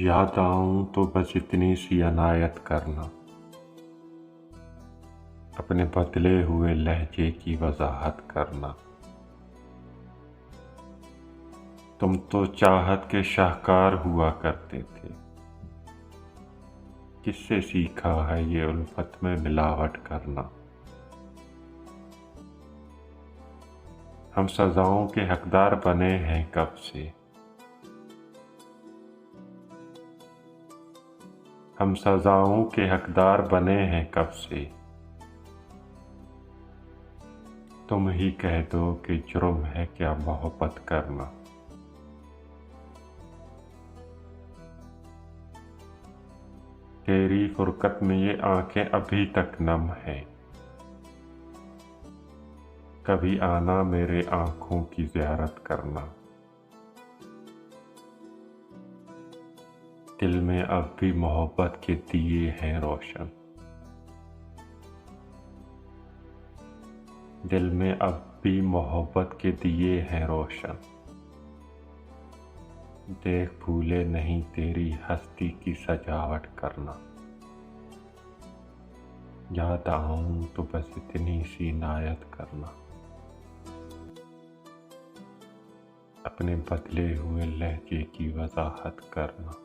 याद आऊं तो बस इतनी सी अनायत करना, अपने बदले हुए लहजे की वजाहत करना। तुम तो चाहत के शाहकार हुआ करते थे, किससे सीखा है ये उल्फत में मिलावट करना। हम सजाओं के हकदार बने हैं कब से, हम सजाओं के हकदार बने हैं कब से। तुम ही कह दो कि जुर्म है क्या मोहब्बत करना। तेरी फुरकत में ये आंखें अभी तक नम हैं, कभी आना मेरे आंखों की ज़ियारत करना। दिल में अब भी मोहब्बत के दिए हैं रोशन, दिल में अब भी मोहब्बत के दिए हैं रोशन। देख भूले नहीं तेरी हस्ती की सजावट करना। याद आऊं तो बस इतनी सी इनायत करना, अपने बदले हुए लहजे की वजाहत करना।